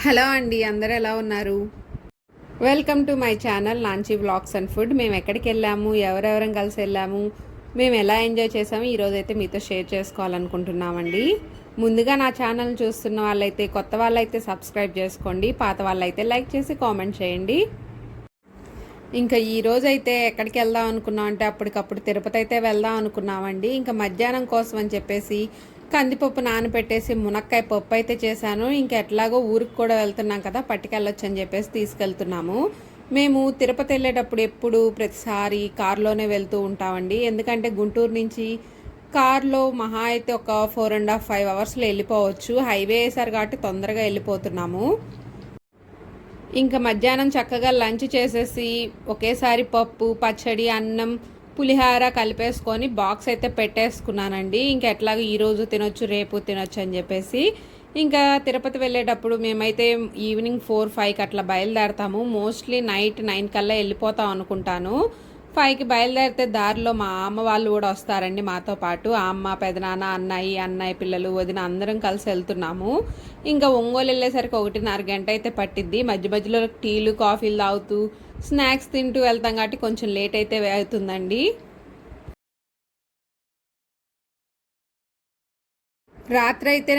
Hello అండి, అందరూ ఎలా ఉన్నారు? Welcome to my channel Nancy vlogs and food. మేము ఎక్కడికి వెళ్ళాము, ఎవరెవరం కలిసి వెళ్ళాము, మేము ఎలా ఎంజాయ్ చేసాము ఈరోజైతే మీతో షేర్ చేసుకోవాలనుకుంటున్నామండి. ముందుగా నా ఛానల్ చూస్తున్న వాళ్ళైతే, కొత్త వాళ్ళైతే సబ్స్క్రైబ్ చేసుకోండి, పాత వాళ్ళైతే లైక్ చేసి కామెంట్ చేయండి. ఇంకా ఈరోజైతే ఎక్కడికి వెళ్దాం అనుకున్నాం అంటే అప్పటికప్పుడు తిరుపతి అయితే వెళ్దాం అనుకున్నామండి. ఇంకా మధ్యాహ్నం కోసం అని చెప్పేసి కందిపప్పు నానబెట్టేసి మునక్కాయ పప్పు అయితే చేశాను. ఇంకా ఎట్లాగో ఊరికి కూడా వెళ్తున్నాం కదా, పట్టుకెళ్ళొచ్చు అని చెప్పేసి తీసుకెళ్తున్నాము. మేము తిరుపతి వెళ్ళేటప్పుడు ఎప్పుడు ప్రతిసారి కారులోనే వెళ్తూ ఉంటామండి. ఎందుకంటే గుంటూరు నుంచి కార్లో మహా అయితే ఒక 4.5 అవర్స్లో వెళ్ళిపోవచ్చు. హైవే వేసారు కాబట్టి తొందరగా వెళ్ళిపోతున్నాము. ఇంకా మధ్యాహ్నం చక్కగా లంచ్ చేసేసి ఒకేసారి పప్పు, పచ్చడి, అన్నం, పులిహార కలిపేసుకొని బాక్స్ అయితే పెట్టేసుకున్నానండి. ఇంకా ఎట్లాగో ఈరోజు తినొచ్చు, రేపు తినొచ్చు అని చెప్పేసి. ఇంకా తిరుపతి వెళ్ళేటప్పుడు మేమైతే ఈవినింగ్ 4-5కి అట్లా బయలుదేరతాము. మోస్ట్లీ నైట్ 9 కల్లా వెళ్ళిపోతాం అనుకుంటాను. 5కి బయలుదేరితే దారిలో మా అమ్మ వాళ్ళు కూడా వస్తారండి మాతో పాటు. అమ్మ, పెదనాన్న, అన్నయ్య పిల్లలు, వదిన అందరం కలిసి వెళ్తున్నాము. ఇంకా ఒంగోలు వెళ్ళేసరికి 1:30 గంట అయితే పట్టిద్ది. మధ్య మధ్యలో టీలు, కాఫీలు తాగుతూ స్నాక్స్ తింటూ వెళ్తాం కాబట్టి కొంచెం లేట్ అయితే అవుతుందండి. రాత్రి అయితే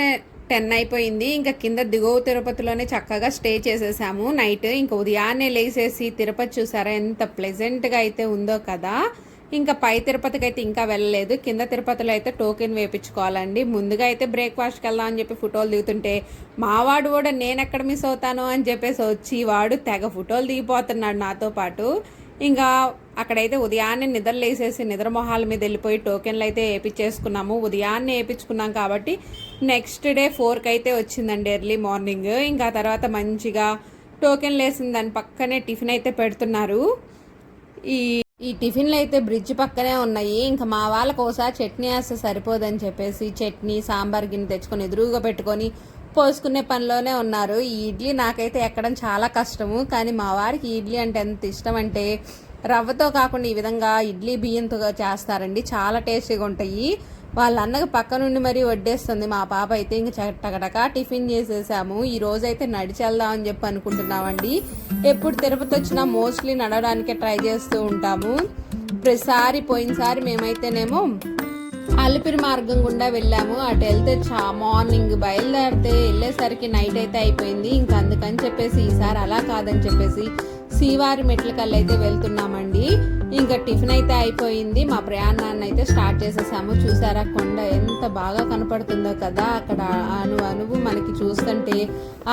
10 అయిపోయింది. ఇంకా కింద దిగువ తిరుపతిలోనే చక్కగా స్టే చేసేసాము నైట్. ఇంకా ఉదయాన్నే లేసేసి తిరుపతి చూసారా ఎంత ప్లెజెంట్గా అయితే ఉందో కదా. ఇంకా పై తిరుపతికి అయితే ఇంకా వెళ్ళలేదు. కింద తిరుపతిలో అయితే టోకెన్ వేయించుకోవాలండి. ముందుగా అయితే బ్రేక్ఫాస్ట్కి వెళ్దాం అని చెప్పి ఫోటోలు దిగుతుంటే మావాడు కూడా నేను ఎక్కడ మిస్ అవుతాను అని చెప్పేసి వచ్చి వాడు తెగ ఫోటోలు దిగిపోతున్నాడు నాతో పాటు. ఇంకా అక్కడైతే ఉదయాన్నే నిద్రలేసేసి నిద్ర మొహాల మీద వెళ్ళిపోయి టోకెన్లు అయితే వేయించేసుకున్నాము. ఉదయాన్నే వేయించుకున్నాం కాబట్టి నెక్స్ట్ డే 4కి అయితే వచ్చిందండి ఎర్లీ మార్నింగ్. ఇంకా తర్వాత మంచిగా టోకెన్లు వేసిన దాని పక్కనే టిఫిన్ అయితే పెడుతున్నారు. ఈ టిఫిన్లు అయితే బ్రిడ్జ్ పక్కనే ఉన్నాయి. ఇంకా మా వాళ్ళకి ఒకసారి చట్నీ వేస్తే సరిపోదని చెప్పేసి చట్నీ, సాంబార్ గిన్నె తెచ్చుకొని ఎదురుగా పెట్టుకొని పోసుకునే పనిలోనే ఉన్నారు. ఈ ఇడ్లీ నాకైతే ఎక్కడం చాలా కష్టము, కానీ మా వారికి ఇడ్లీ అంటే ఎంత ఇష్టం అంటే రవ్వతో కాకుండా ఈ విధంగా ఇడ్లీ బియ్యంతో చేస్తారండి. చాలా టేస్టీగా ఉంటాయి. వాళ్ళ అన్నకు పక్క నుండి మరీ వడ్డేస్తుంది మా పాప అయితే. ఇంక చట్టకటక టిఫిన్ చేసేసాము. ఈ రోజైతే నడిచి వెళ్దామని చెప్పి అనుకుంటున్నామండి. ఎప్పుడు తిరుపతి వచ్చినా మోస్ట్లీ నడవడానికే ట్రై చేస్తూ ఉంటాము. ప్రతిసారి పోయినసారి మేమైతేనేమో అలిపిరి మార్గం గుండా వెళ్ళాము. అటు వెళ్తే మార్నింగ్ బయలుదేరితే వెళ్ళేసరికి నైట్ అయితే అయిపోయింది. ఇంకా అందుకని చెప్పేసి ఈసారి అలా కాదని చెప్పేసి శ్రీవారి మెట్ల కల్లా అయితే వెళ్తున్నామండి. ఇంకా టిఫిన్ అయితే అయిపోయింది. మా ప్రయాణాన్ని అయితే స్టార్ట్ చేసేసాము. చూసారా కొండ ఎంత బాగా కనపడుతుందో కదా. అక్కడ అణువు మనకి చూస్తుంటే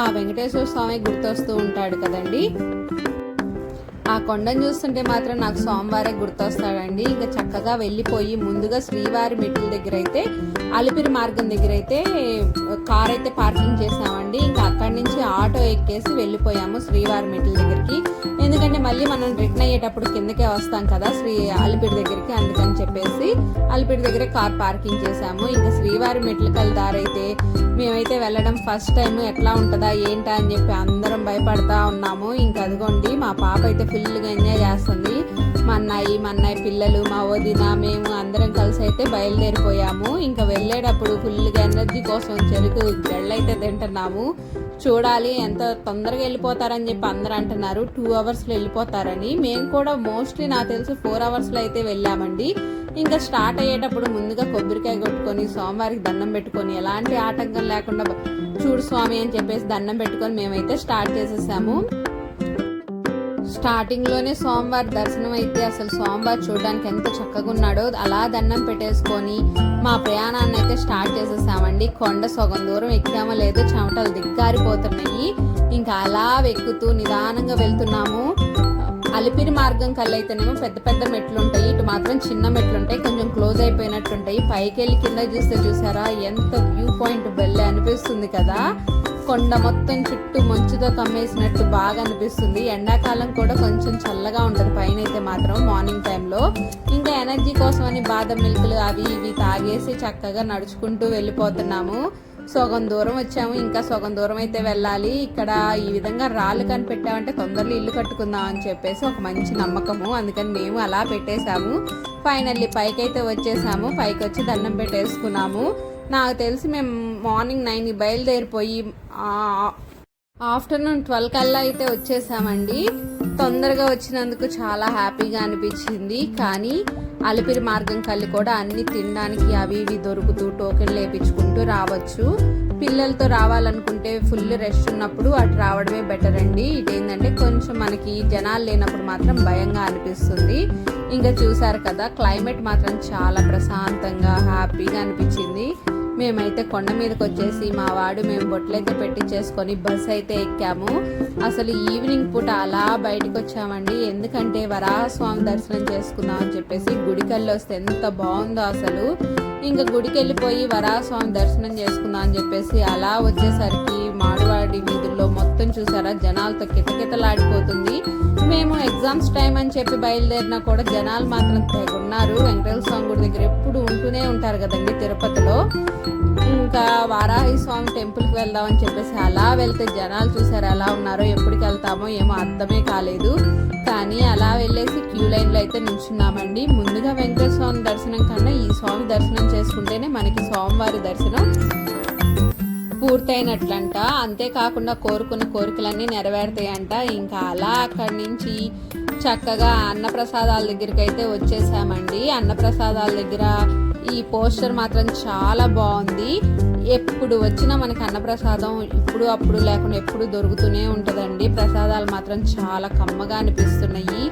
ఆ వెంకటేశ్వర స్వామి గుర్తొస్తూ ఉంటాడు కదండి. ఆ కొండను చూస్తుంటే మాత్రం నాకు సోమవారే గుర్తొస్తాడండి. ఇంకా చక్కగా వెళ్ళిపోయి ముందుగా శ్రీవారి మెట్ల దగ్గర అయితే అలిపిరి మార్గం దగ్గర అయితే కార్ అయితే పార్కింగ్ చేసామండి. ఇంకా అక్కడి నుంచి ఆటో ఎక్కేసి వెళ్ళిపోయాము శ్రీవారి మెట్ల దగ్గరికి. ఎందుకంటే మళ్ళీ మనం రిటర్న్ అయ్యేటప్పుడు కిందకే వస్తాం కదా అలిపిరి దగ్గరికి. అందుకని చెప్పేసి అలిపిరి దగ్గర కార్ పార్కింగ్ చేసాము. ఇంకా శ్రీవారి మెట్లకల్ దారైతే మేమైతే వెళ్ళడం ఫస్ట్ టైం. ఎట్లా ఉంటుందా ఏంటా అని చెప్పి అందరం భయపడతా ఉన్నాము. ఇంకా అదిగోండి మా పాప అయితే ఫుల్గా ఎంజాయ్ చేస్తుంది. మా అన్నయ్య పిల్లలు, మా వదిన, మేము అందరం కలిసి అయితే బయలుదేరిపోయాము. ఇంకా వెళ్ళేటప్పుడు ఫుల్గా ఎనర్జీ కోసం చెరుకు గళ్ళైతే తింటున్నాము. చూడాలి ఎంత తొందరగా వెళ్ళిపోతారని చెప్పి అందరూ అంటున్నారు. 2 అవర్స్లో వెళ్ళిపోతారని. మేము కూడా మోస్ట్లీ నాకు తెలిసి 4 అవర్స్లో అయితే వెళ్ళామండి. ఇంకా స్టార్ట్ అయ్యేటప్పుడు ముందుగా కొబ్బరికాయ కొట్టుకొని స్వామివారికి దండం పెట్టుకొని ఎలాంటి ఆటంకం లేకుండా చూడు స్వామి అని చెప్పేసి దండం పెట్టుకొని మేమైతే స్టార్ట్ చేసేసాము. స్టార్టింగ్లోనే స్వామివారి దర్శనం అయితే అసలు స్వామివారు చూడడానికి ఎంత చక్కగా ఉన్నాడో. అలా దండం పెట్టేసుకొని మా ప్రయాణాన్ని అయితే స్టార్ట్ చేసేసామండి. కొండ సగం దూరం ఎక్కామో లేదో చెమటలు దిగ్గారిపోతున్నాయి. ఇంకా అలా ఎక్కుతూ నిదానంగా వెళ్తున్నాము. అలిపిరి మార్గం కల్లైతేనేమో పెద్ద పెద్ద మెట్లు ఉంటాయి, ఇటు మాత్రం చిన్న మెట్లు ఉంటాయి, కొంచెం క్లోజ్ అయిపోయినట్టుంటాయి. పైకి వెళ్ళి కింద చూసారా ఎంత వ్యూ పాయింట్ బెల్లే అనిపిస్తుంది కదా. కొండ మొత్తం చుట్టూ మంచుతో కమ్మేసినట్టు బాగా అనిపిస్తుంది. ఎండాకాలం కూడా కొంచెం చల్లగా ఉంటుంది పైన అయితే మాత్రం మార్నింగ్ టైంలో. ఇంకా ఎనర్జీ కోసం అని బాదం మిల్క్లు అవి ఇవి తాగేసి చక్కగా నడుచుకుంటూ వెళ్ళిపోతున్నాము. సగం దూరం వచ్చాము, ఇంకా సగం దూరం అయితే వెళ్ళాలి. ఇక్కడ ఈ విధంగా రాళ్ళు కనిపెట్టామంటే తొందరలో ఇల్లు కట్టుకుందాం అని చెప్పేసి ఒక మంచి నమ్మకము. అందుకని మేము అలా పెట్టేశాము. ఫైనల్లీ పైకి అయితే వచ్చేసాము. పైకి వచ్చి దండం పెట్టేసుకున్నాము. నాకు తెలిసి మేము మార్నింగ్ 9కి బయలుదేరిపోయి ఆఫ్టర్నూన్ 12 కల్లా అయితే వచ్చేసామండి. తొందరగా వచ్చినందుకు చాలా హ్యాపీగా అనిపించింది. కానీ అలిపిరి మార్గం కల్లి కూడా అన్ని తినడానికి అవి ఇవి దొరుకుతూ టోకెన్లు వేయించుకుంటూ రావచ్చు. పిల్లలతో రావాలనుకుంటే ఫుల్ రెస్ట్ ఉన్నప్పుడు అటు రావడమే బెటర్ అండి. ఇటేంటంటే కొంచెం మనకి జనాలు లేనప్పుడు మాత్రం భయంగా అనిపిస్తుంది. ఇంకా చూసారు కదా, క్లైమేట్ మాత్రం చాలా ప్రశాంతంగా హ్యాపీగా అనిపించింది. మేమైతే కొండ మీదకి వచ్చేసి మా వాడు మేము బొట్లయితే పెట్టించేసుకొని బస్ అయితే ఎక్కాము. అసలు ఈవినింగ్ పూట అలా బయటకు వచ్చామండి. ఎందుకంటే వరాహస్వామి దర్శనం చేసుకుందాం అని చెప్పేసి గుడికెళ్ళి వస్తే ఎంత బాగుందో అసలు. ఇంకా గుడికి వెళ్ళిపోయి వరాహస్వామి దర్శనం చేసుకుందాం అని చెప్పేసి అలా వచ్చేసరికి మాడువాడి వీధుల్లో మొత్తం చూసారా జనాలతో కితకితలాడిపోతుంది. మేము ఎగ్జామ్స్ టైం అని చెప్పి బయలుదేరినా కూడా జనాలు మాత్రం తెగున్నారు. వెంకటేశ్వర స్వామి గుడి దగ్గర ఎప్పుడు ఉంటూనే ఉంటారు కదండి తిరుపతిలో. ఇంకా వారాహి స్వామి టెంపుల్కి వెళ్దామని చెప్పేసి అలా వెళ్తే జనాలు చూసారు ఎలా ఉన్నారో. ఎప్పటికి వెళ్తామో ఏమో అర్థమే కాలేదు. కానీ అలా వెళ్ళేసి క్యూ లైన్లో అయితే నిల్చున్నామండి. ముందుగా వెంకటేశ్వర స్వామి దర్శనం కన్నా ఈ స్వామి దర్శనం చేసుకుంటేనే మనకి స్వామివారి దర్శనం పూర్తయినట్లంట. అంతేకాకుండా కోరుకున్న కోరికలన్నీ నెరవేరుతాయంట. ఇంకా అలా అక్కడి నుంచి చక్కగా అన్నప్రసాదాల దగ్గరికి అయితే వచ్చేసామండి. అన్నప్రసాదాల దగ్గర ఈ పోస్టర్ మాత్రం చాలా బాగుంది. ఎప్పుడు వచ్చినా మనకి అన్నప్రసాదం ఇప్పుడు అప్పుడు లేకుండా ఎప్పుడు దొరుకుతూనే ఉంటుందండి. ప్రసాదాలు మాత్రం చాలా కమ్మగా అనిపిస్తున్నాయి.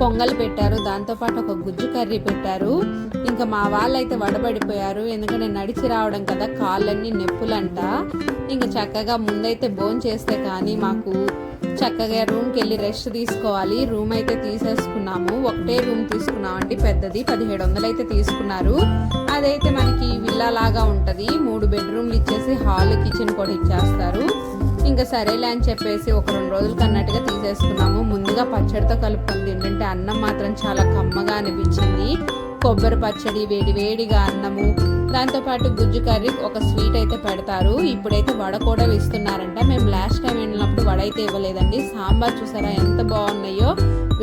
పొంగల్ పెట్టారు, దాంతోపాటు ఒక గుజ్జు కర్రీ పెట్టారు. ఇంకా మా వాళ్ళైతే వడబడిపోయారు. ఎందుకంటే నడిచి రావడం కదా, కాళ్ళన్నీ నొప్పులంట. ఇంకా చక్కగా ముందైతే భోజనం చేస్తే కానీ మాకు చక్కగా రూమ్కి వెళ్ళి రెస్ట్ తీసుకోవాలి. రూమ్ అయితే తీసేసుకున్నాము. ఒకటే రూమ్ తీసుకున్నామండి, పెద్దది 1700 అయితే తీసుకున్నారు. అదైతే మనకి విల్లా లాగా ఉంటుంది. 3 బెడ్రూమ్లు ఇచ్చేసి హాల్ కిచెన్ కూడా ఇచ్చేస్తారు. ఇంకా సరేలే అని చెప్పేసి ఒక 2 రోజులకి అన్నట్టుగా తీసేసుకున్నాము. ముందుగా పచ్చడితో కలుపుకొని తింటుంటే అన్నం మాత్రం చాలా కమ్మగా అనిపించింది. కొబ్బరి పచ్చడి, వేడి వేడిగా అన్నము, దాంతోపాటు గుజ్జు కర్రీ, ఒక స్వీట్ అయితే పెడతారు. ఇప్పుడైతే వడ కూడా ఇస్తున్నారంట. మేము లాస్ట్ టైం వెళ్ళినప్పుడు వడ అయితే ఇవ్వలేదండి. సాంబార్ చూసారా ఎంత బాగున్నాయో.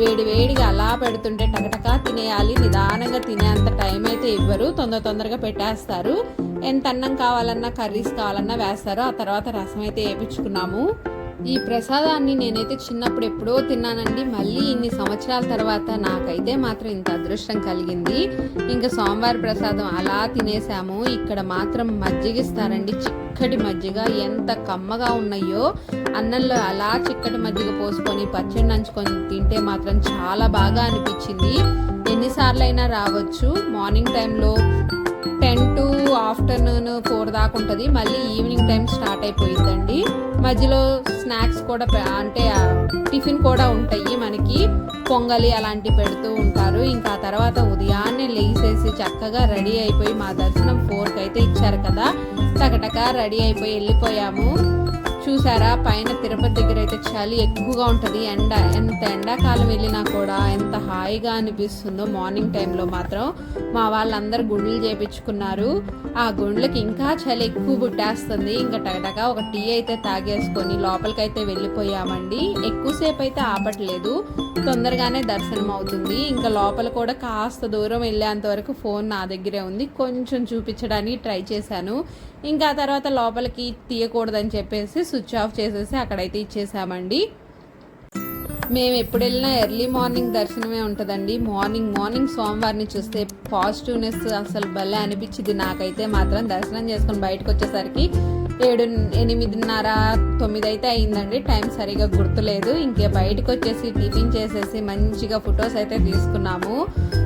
వేడి వేడిగా అలా పెడుతుంటే టకటకా తినేయాలి. నిదానంగా తినేంత టైం అయితే ఇవ్వరు, తొందరగా పెట్టేస్తారు. ఎంత అన్నం కావాలన్నా కర్రీస్ కావాలన్నా వేస్తారు. ఆ తర్వాత రసం అయితే వేయించుకున్నాము. ఈ ప్రసాదాన్ని నేనైతే చిన్నప్పుడు ఎప్పుడో తిన్నానండి. మళ్ళీ ఇన్ని సంవత్సరాల తర్వాత నాకైతే మాత్రం ఇంత అదృష్టం కలిగింది. ఇంకా సోమవారి ప్రసాదం అలా తినేసాము. ఇక్కడ మాత్రం మజ్జిగిస్తారండి, చిక్కటి మజ్జిగ. ఎంత కమ్మగా ఉన్నాయో. అన్నంలో అలా చిక్కటి మజ్జిగ పోసుకొని పచ్చడి నంచుకొని తింటే మాత్రం చాలా బాగా అనిపించింది. ఎన్నిసార్లు అయినా రావచ్చు. మార్నింగ్ టైంలో 10 to ఆఫ్టర్నూన్ 4 దాకా ఉంటుంది. మళ్ళీ ఈవినింగ్ టైం స్టార్ట్ అయిపోయిందండి. మధ్యలో స్నాక్స్ కూడా అంటే టిఫిన్ కూడా ఉంటాయి. మనకి పొంగలి అలాంటివి పెడుతూ ఉంటారు. ఇంకా ఆ తర్వాత ఉదయాన్నే లేసేసి చక్కగా రెడీ అయిపోయి మా దర్శనం 4కి అయితే ఇచ్చారు కదా, టకటకా రెడీ అయిపోయి వెళ్ళిపోయాము. చూసారా పైన తిరుపతి దగ్గర అయితే చలి ఎక్కువగా ఉంటుంది. ఎంత ఎండాకాలం వెళ్ళినా కూడా ఎంత హాయిగా అనిపిస్తుందో. మార్నింగ్ టైంలో మాత్రం మా వాళ్ళందరూ గుండ్లు చేపించుకున్నారు. ఆ గుండ్లకి ఇంకా చలి ఎక్కువ పుట్టేస్తుంది. ఇంకా టగటగా ఒక టీ అయితే తాగేసుకొని లోపలికైతే వెళ్ళిపోయామండి. ఎక్కువసేపు అయితే ఆపట్లేదు, తొందరగానే దర్శనం అవుతుంది. ఇంకా లోపల కూడా కాస్త దూరం వెళ్ళేంత వరకు ఫోన్ నా దగ్గరే ఉంది, కొంచెం చూపించడానికి ట్రై చేశాను. ఇంకా ఆ తర్వాత లోపలికి తీయకూడదని చెప్పేసి స్విచ్ ఆఫ్ చేసేసి అక్కడైతే ఇచ్చేసామండి. మేము ఎప్పుడు వెళ్ళినా ఎర్లీ మార్నింగ్ దర్శనమే ఉంటుందండి. మార్నింగ్ స్వామివారిని చూస్తే పాజిటివ్నెస్ అసలు భలే అనిపించింది. నాకైతే మాత్రం దర్శనం చేసుకొని బయటకు వచ్చేసరికి 7, 8:30, 9 అయితే అయిందండి. టైం సరిగా గుర్తులేదు. ఇంకే బయటకు వచ్చేసి టిఫిన్ చేసేసి మంచిగా ఫొటోస్ అయితే తీసుకున్నాము.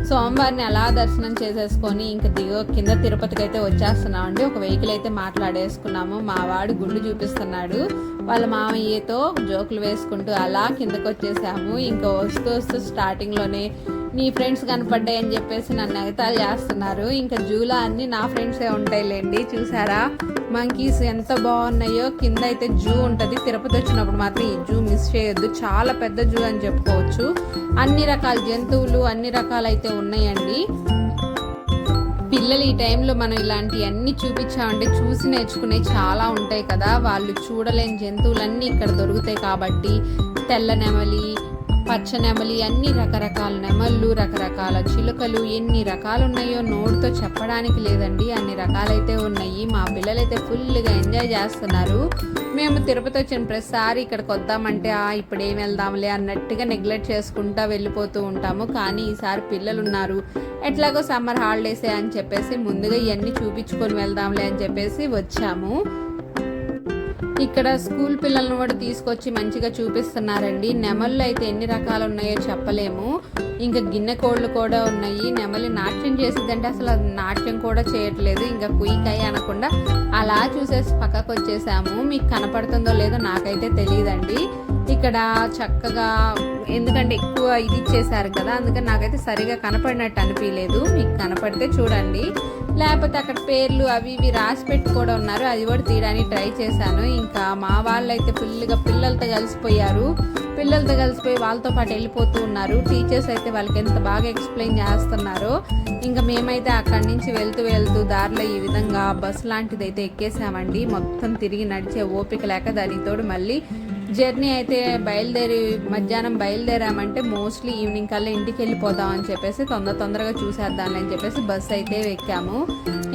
సోమవారిని అలా దర్శనం చేసేసుకొని ఇంకా కింద తిరుపతికి అయితే వచ్చేస్తున్నాం అండి. ఒక వెహికల్ అయితే మాట్లాడేసుకున్నాము. మా వాడు గుండు చూపిస్తున్నాడు. వాళ్ళ మామయ్యతో జోకులు వేసుకుంటూ అలా కిందకు వచ్చేసాము. ఇంకా వస్తూ స్టార్టింగ్లోనే నీ ఫ్రెండ్స్ కనపడ్డాయి అని చెప్పేసి నన్ను ఎగతాళి చేస్తున్నారు. ఇంకా జూలో అన్నీ నా ఫ్రెండ్సే ఉంటాయిలేండి. చూసారా మంకీస్ ఎంత బాగున్నాయో. కింద అయితే జూ ఉంటుంది. తిరుపతి వచ్చినప్పుడు మాత్రం ఈ జూ మిస్ చేయొద్దు. చాలా పెద్ద జూ అని చెప్పుకోవచ్చు. అన్ని రకాల జంతువులు అన్ని రకాలైతే ఉన్నాయండి. పిల్లలు ఈ టైంలో మనం ఇలాంటివన్నీ చూపించామంటే చూసి నేర్చుకునే చాలా ఉంటాయి కదా. వాళ్ళు చూడలేని జంతువులన్నీ ఇక్కడ దొరుకుతాయి కాబట్టి తెల్ల నెమలి, పచ్చ నెమలి, అన్ని రకరకాల నెమళ్ళు, రకరకాల చిలుకలు, ఎన్ని రకాలు ఉన్నాయో నోటితో చెప్పడానికి లేదండి, అన్ని రకాలైతే ఉన్నాయి. మా పిల్లలైతే ఫుల్గా ఎంజాయ్ చేస్తున్నారు. మేము తిరుపతి వచ్చిన ప్రతిసారి ఇక్కడికి వద్దామంటే ఇప్పుడు ఏం వెళ్దాంలే అన్నట్టుగా నెగ్లెక్ట్ చేసుకుంటా వెళ్ళిపోతూ ఉంటాము. కానీ ఈసారి పిల్లలు ఉన్నారు, ఎట్లాగో సమ్మర్ హాలిడేసే అని చెప్పేసి ముందుగా ఇవన్నీ చూపించుకొని వెళ్దాంలే అని చెప్పేసి వచ్చాము. ఇక్కడ స్కూల్ పిల్లలను కూడా తీసుకొచ్చి మంచిగా చూపిస్తున్నారండి. నెమళ్ళు అయితే ఎన్ని రకాలు ఉన్నాయో చెప్పలేము. ఇంకా గిన్నె కోళ్ళు కూడా ఉన్నాయి. నెమలి నాట్యం చేసిద్దంటే అసలు అది నాట్యం కూడా చేయట్లేదు. ఇంకా కుయ్యకాయ అనకుండా అలా చూసేసి పక్కకు వచ్చేసాము. మీకు కనపడుతుందో లేదో నాకైతే తెలియదండి. ఇక్కడ చక్కగా ఎందుకంటే ఎక్కువ ఇది ఇచ్చేసారు కదా, అందుకని నాకైతే సరిగా కనపడినట్టు అనిపించలేదు. మీకు కనపడితే చూడండి, లేకపోతే అక్కడ పేర్లు అవి ఇవి రాసి పెట్టి కూడా ఉన్నారు, అది కూడా తీయడానికి ట్రై చేశాను. ఇంకా మా వాళ్ళు అయితే ఫుల్గా పిల్లలతో కలిసిపోయి వాళ్ళతో పాటు వెళ్ళిపోతూ ఉన్నారు. టీచర్స్ అయితే వాళ్ళకి ఎంత బాగా ఎక్స్ప్లెయిన్ చేస్తున్నారో. ఇంకా మేమైతే అక్కడి నుంచి వెళ్తూ దారిలో ఈ విధంగా బస్ లాంటిది అయితే ఎక్కేసామండి. మొత్తం తిరిగి నడిచే ఓపిక లేక దానితోడు మళ్ళీ జర్నీ అయితే మధ్యాహ్నం బయలుదేరామంటే మోస్ట్లీ ఈవినింగ్ కల్లా ఇంటికి వెళ్ళిపోదాం అని చెప్పేసి తొందరగా చూసేద్దాం అని చెప్పేసి బస్ అయితే ఎక్కాము.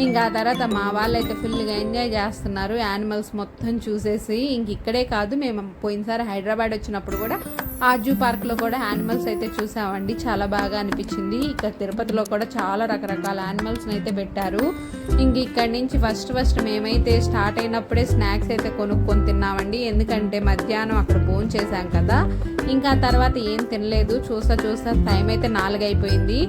ఇంకా ఆ తర్వాత మా వాళ్ళు అయితే ఫుల్గా ఎంజాయ్ చేస్తున్నారు యానిమల్స్ మొత్తం చూసేసి. ఇంక ఇక్కడే కాదు, మేము పోయినసారి హైదరాబాద్ వచ్చినప్పుడు కూడా ఆర్జూ పార్క్లో కూడా యానిమల్స్ అయితే చూసామండి, చాలా బాగా అనిపించింది. ఇక్కడ తిరుపతిలో కూడా చాలా రకరకాల యానిమల్స్ని అయితే పెట్టారు. ఇంక ఇక్కడి నుంచి ఫస్ట్ మేమైతే స్టార్ట్ అయినప్పుడే స్నాక్స్ అయితే కొనుక్కొని తిన్నామండి. ఎందుకంటే మధ్యాహ్నం అక్కడ భోజనం చేశాం కదా, ఇంకా తర్వాత ఏం తినలేదు. చూస్తా టైం అయితే 4 అయిపోయింది.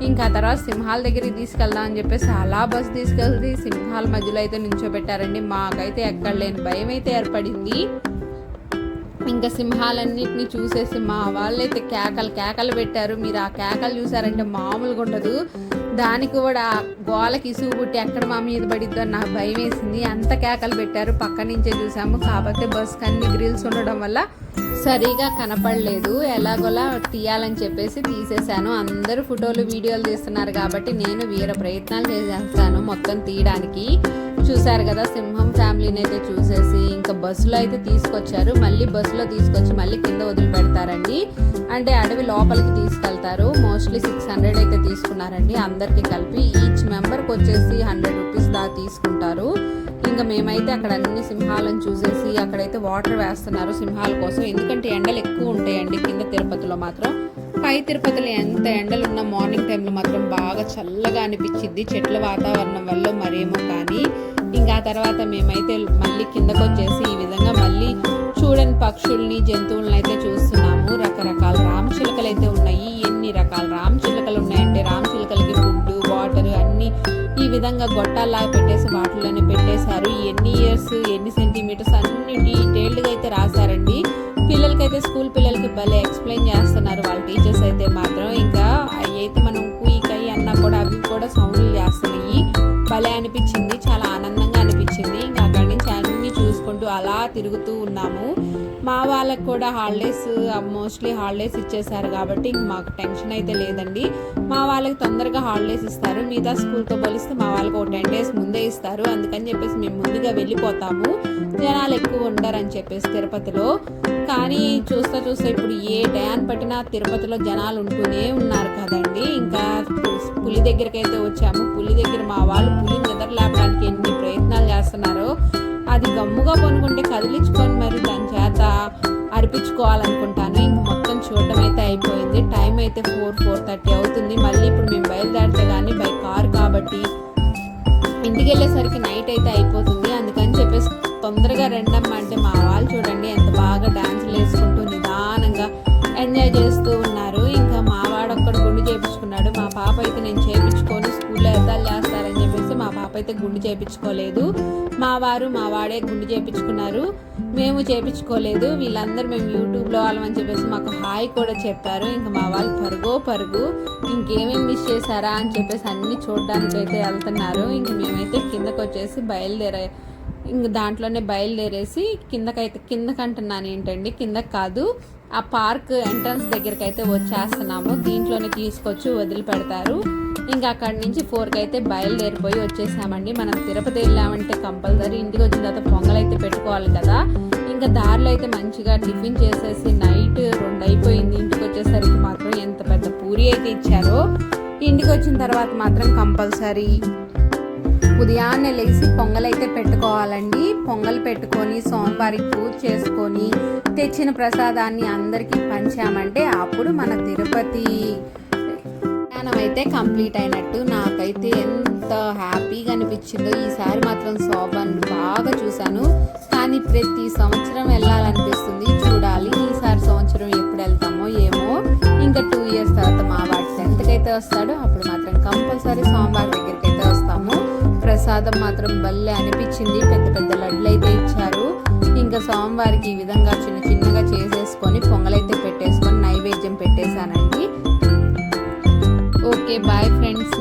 ఇంకా తర్వాత సింహాల దగ్గరికి తీసుకెళ్దాం అని చెప్పేసి అలా బస్సు తీసుకెళ్తే సింహాల మధ్యలో అయితే నించోబెట్టారండి. మాకైతే ఎక్కడ లేని భయం అయితే ఏర్పడింది. ఇంకా సింహాలన్నిటిని చూసేసి మా వాళ్ళైతే కేకలు పెట్టారు. మీరు ఆ కేకలు చూసారంటే మామూలుగా ఉండదు. దానికి కూడా గోలకి ఇసుగు పుట్టి ఎక్కడ మా మీద పడిద్దో నాకు భయం వేసింది. అంత కేకలు పెట్టారు. పక్క నుంచే చూసాము, కాకపోతే బస్కి అన్ని గ్రిల్స్ ఉండడం వల్ల సరిగా కనపడలేదు. ఎలాగోలా తీయాలని చెప్పేసి తీసేశాను. అందరూ ఫోటోలు వీడియోలు తీస్తున్నారు కాబట్టి నేను వీర ప్రయత్నాలు చేసేస్తాను మొత్తం తీయడానికి. చూసారు కదా, సింహం ఫ్యామిలీని అయితే చూసేసి ఇంకా బస్సులో అయితే తీసుకొచ్చారు. మళ్ళీ బస్సులో తీసుకొచ్చి మళ్ళీ కింద వదిలిపెడతారండి. అంటే అడవి లోపలికి తీసుకెళ్తారు. మోస్ట్లీ 600 అయితే తీసుకున్నారండి అందరికి కలిపి. ఈచ్ మెంబర్కి వచ్చేసి 100 రూపీస్ దాకా తీసుకుంటారు. ఇంకా మేమైతే అక్కడ అన్ని సింహాలను చూసేసి అక్కడైతే వాటర్ వేస్తున్నారు సింహాల కోసం. ఎందుకంటే ఎండలు ఎక్కువ ఉంటాయండి కింద తిరుపతిలో మాత్రం. పై తిరుపతిలో ఎంత ఎండలు ఉన్న మార్నింగ్ టైంలో మాత్రం బాగా చల్లగా అనిపించింది, చెట్ల వాతావరణం వల్ల మరేమో కానీ. ఇంకా ఆ తర్వాత మేమైతే మళ్ళీ కిందకు వచ్చేసి ఈ విధంగా మళ్ళీ చూడని పక్షుల్ని జంతువులను అయితే చూస్తున్నాము. రకరకాల రామచిలుకలు అయితే ఉన్నాయి. ఎన్ని రకాల రామచిలుకలు ఉన్నాయంటే రామచిలుకలకి ఫుడ్ వాటర్ అన్ని ఈ విధంగా గొట్టాల్లాగా పెట్టేసి వాటిలోనే పెట్టేశారు. ఎన్ని ఇయర్స్ ఎన్ని సెంటీమీటర్స్ అన్ని డీటెయిల్డ్గా అయితే రాశారండి. పిల్లలకైతే స్కూల్ పిల్లలకి భలే ఎక్స్ప్లెయిన్ చేస్తున్నారు వాళ్ళ టీచర్స్ అయితే మాత్రం. ఇంకా అవి అయితే మనం కుయ్యకాయ అన్నా కూడా అవి కూడా సౌండ్లు చేస్తున్నాయి. భలే అనిపించింది, చాలా ఆనందంగా అనిపించింది. ఇంకా అక్కడి నుంచి అన్ని చూసుకుంటూ అలా తిరుగుతూ ఉన్నాము. మా వాళ్ళకి కూడా మోస్ట్లీ హాలిడేస్ ఇచ్చేసారు కాబట్టి ఇంక మాకు టెన్షన్ అయితే లేదండి. మా వాళ్ళకి తొందరగా హాలిడేస్ ఇస్తారు. మిగతా స్కూల్తో పోలిస్తే మా వాళ్ళకి ఒక 10 days ముందే ఇస్తారు. అందుకని చెప్పేసి మేము ముందుగా వెళ్ళిపోతాము, జనాలు ఎక్కువ ఉండరని చెప్పేసి తిరుపతిలో. కానీ చూస్తా ఇప్పుడు ఏ టయాన్ని పట్టినా తిరుపతిలో జనాలు ఉంటూనే ఉన్నారు కదండి. ఇంకా పులి దగ్గరికి అయితే వచ్చాము. పులి దగ్గర మా వాళ్ళు పులిని నిద్రలేపడానికి ఎన్ని ప్రయత్నాలు చేస్తున్నారో. అది గమ్ముగా కొనుక్కుంటే కదిలించుకొని మరి దాని చేత అరిపించుకోవాలనుకుంటాను. ఇంక మొత్తం చూడటం అయితే అయిపోయింది. టైం అయితే 4:30 అవుతుంది. మళ్ళీ ఇప్పుడు మేము బయలుదేరితే కానీ బై కార్ కాబట్టి ఇంటికి వెళ్ళేసరికి నైట్ అయితే అయిపోతుంది. అందుకని చెప్పేసి తొందరగా రెండమ్మ అంటే మా వాళ్ళు చూడండి ఎంత బాగా డాన్సులు వేసుకుంటూ నిదానంగా ఎంజాయ్ చేస్తూ ఉన్నారు. ఇంకా మా వాడు ఒక్కడు గుండు చేయించుకున్నాడు. మా పాప అయితే నేను చేయించుకొని స్కూల్లో ఎద్దాలు చేస్తారని చెప్పేసి మా పాప అయితే గుండు చేయించుకోలేదు. మా వాడే గుండు చేయించుకున్నారు, మేము చేయించుకోలేదు. వీళ్ళందరూ మేము యూట్యూబ్లో వాళ్ళమని చెప్పేసి మాకు హాయ్ కూడా చెప్పారు. ఇంకా మా వాళ్ళు పరుగు ఇంకేమేమి మిస్ చేశారా అని చెప్పేసి అన్ని చూడడానికి అయితే వెళ్తున్నారు. ఇంక మేమైతే కిందకు వచ్చేసి ఇంక దాంట్లోనే బయలుదేరేసి కిందకంటున్నాను ఏంటండి, కిందకి కాదు, ఆ పార్క్ ఎంట్రన్స్ దగ్గరికి అయితే వచ్చేస్తున్నాము. దీంట్లోనే తీసుకొచ్చి వదిలిపెడతారు. ఇంకా అక్కడి నుంచి 4కి అయితే బయలుదేరిపోయి వచ్చేసామండి. మనం తిరుపతి వెళ్ళామంటే కంపల్సరీ ఇంటికి వచ్చిన తర్వాత పొంగల్ అయితే పెట్టుకోవాలి కదా. ఇంకా ఇంకా దారిలో అయితే మంచిగా టిఫిన్ చేసేసి నైట్ 2 అయిపోయింది. ఇంటికి వచ్చేసరికి మాత్రం ఎంత పెద్ద పూరి అయితే ఇచ్చారో. ఇంటికి వచ్చిన తర్వాత మాత్రం కంపల్సరీ ఉదయాన్నే లేచి పొంగల్ అయితే పెట్టుకోవాలండి. పొంగల్ పెట్టుకొని సోమవారికి పూజ చేసుకొని తెచ్చిన ప్రసాదాన్ని అందరికీ పంచామంటే అప్పుడు మన తిరుపతి ప్రయాణం అయితే కంప్లీట్ అయినట్టు. నాకైతే ఎంత హ్యాపీగా అనిపించిందో. ఈసారి మాత్రం శోభన్ బాగా చూశాను, కానీ ప్రతి సంవత్సరం వెళ్ళాలనిపిస్తుంది. చూడాలి ఈసారి సంవత్సరం ఎప్పుడు వెళ్తామో ఏమో. ఇంకా 2 ఇయర్స్ తర్వాత మా వాడి 10th అయితే వస్తాడు. అప్పుడు మాత్రం కంపల్సరీ సోమవారి దగ్గరికి అయితే వస్తాము. ప్రసాదం మాత్రం భలే అనిపించింది. పెద్ద పెద్ద లడ్లు అయితే ఇచ్చారు. ఇంకా సోమవారికి ఈ విధంగా చిన్న చిన్నగా చేసేసుకొని పొంగలైతే పెట్టేసుకొని నైవేద్యం పెట్టేశానండి. Okay bye friends.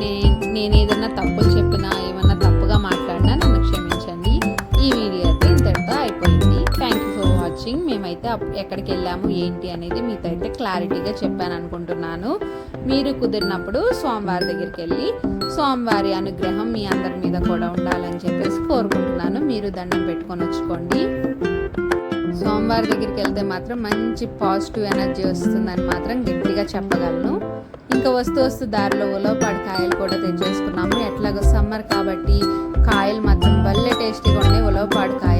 నేను ఏదైనా తప్పులు చెప్పినా ఏమన్నా తప్పుగా మాట్లాడినా నన్ను క్షమించండి. ఈ వీడియో అయితే ఇంతటితో అయిపోయింది. Thank you for watching. మేమైతే ఎక్కడికి వెళ్ళాము ఏంటి అనేది మీతో అయితే క్లారిటీగా చెప్పాను అనుకుంటున్నాను. మీరు కుదిరినప్పుడు స్వామివారి దగ్గరికి వెళ్ళి స్వామివారి అనుగ్రహం మీ అందరి మీద కూడా ఉండాలని చెప్పేసి కోరుకుంటున్నాను. మీరు దండం పెట్టుకొని వచ్చుకోండి. స్వామివారి దగ్గరికి వెళ్తే మాత్రం మంచి పాజిటివ్ ఎనర్జీ వస్తుందని మాత్రం గట్టిగా చెప్పగలను. ఇంకా వస్తూ దారిలో ఉలవపాడు కాయలు కూడా తెచ్చేసుకున్నాము. ఎట్లాగో సమ్మర్ కాబట్టి కాయలు మాత్రం భలే టేస్టీగా ఉన్నాయి. ఉలవపాడు కాయలు